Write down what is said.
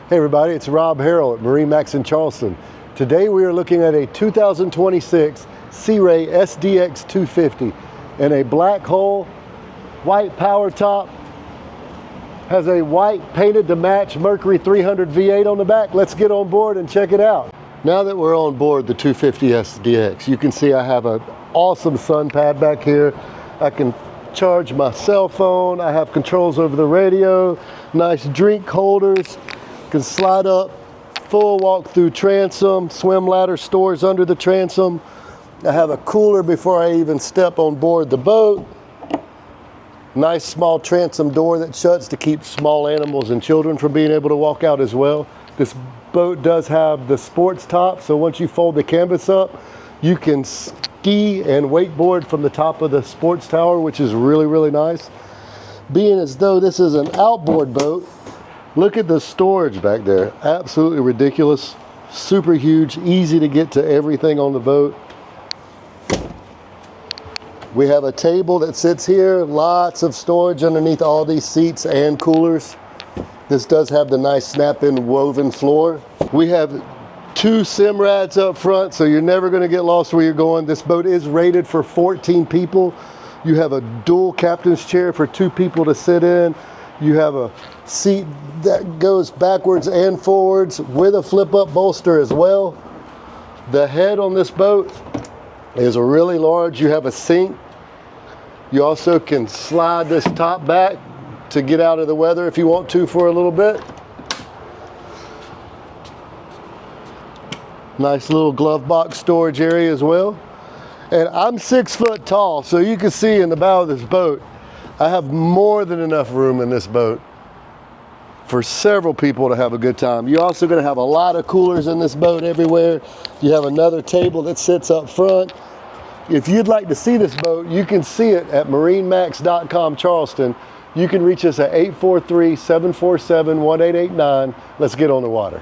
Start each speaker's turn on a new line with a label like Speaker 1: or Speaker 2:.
Speaker 1: Hey everybody, it's Rob Harrell at MarineMax in Charleston. Today we are looking at a 2026 Sea Ray SDX 250 in a black hull, white power top, has a white painted to match Mercury 300 V8 on the back. Let's get on board and check it out. Now that we're on board the 250 SDX, you can see I have an awesome sun pad back here. I can charge my cell phone. I have controls over the radio, nice drink holders. Can slide up, full walk-through transom, swim ladder stores under the transom. I have a cooler before I even step on board the boat. Nice small transom door that shuts to keep small animals and children from being able to walk out as well. This boat does have the sports top, so once you fold the canvas up, you can ski and wakeboard from the top of the sports tower, which is really, really nice. Being as though this is an outboard boat, look at the storage back there. Absolutely ridiculous. Super huge, easy to get to everything on the boat. We have a table that sits here, lots of storage underneath all these seats and coolers. This does have the nice snap-in woven floor. We have 2 sim rads up front, so you're never gonna get lost where you're going. This boat is rated for 14 people. You have a dual captain's chair for 2 people to sit in. You have a seat that goes backwards and forwards with a flip-up bolster as well. The head on this boat is really large. You have a sink. You also can slide this top back to get out of the weather if you want to for a little bit. Nice little glove box storage area as well. And I'm 6 foot tall, so you can see in the bow of this boat, I have more than enough room in this boat for several people to have a good time. You're also going to have a lot of coolers in this boat everywhere. You have another table that sits up front. If you'd like to see this boat, you can see it at MarineMax.com Charleston. You can reach us at 843-747-1889. Let's get on the water.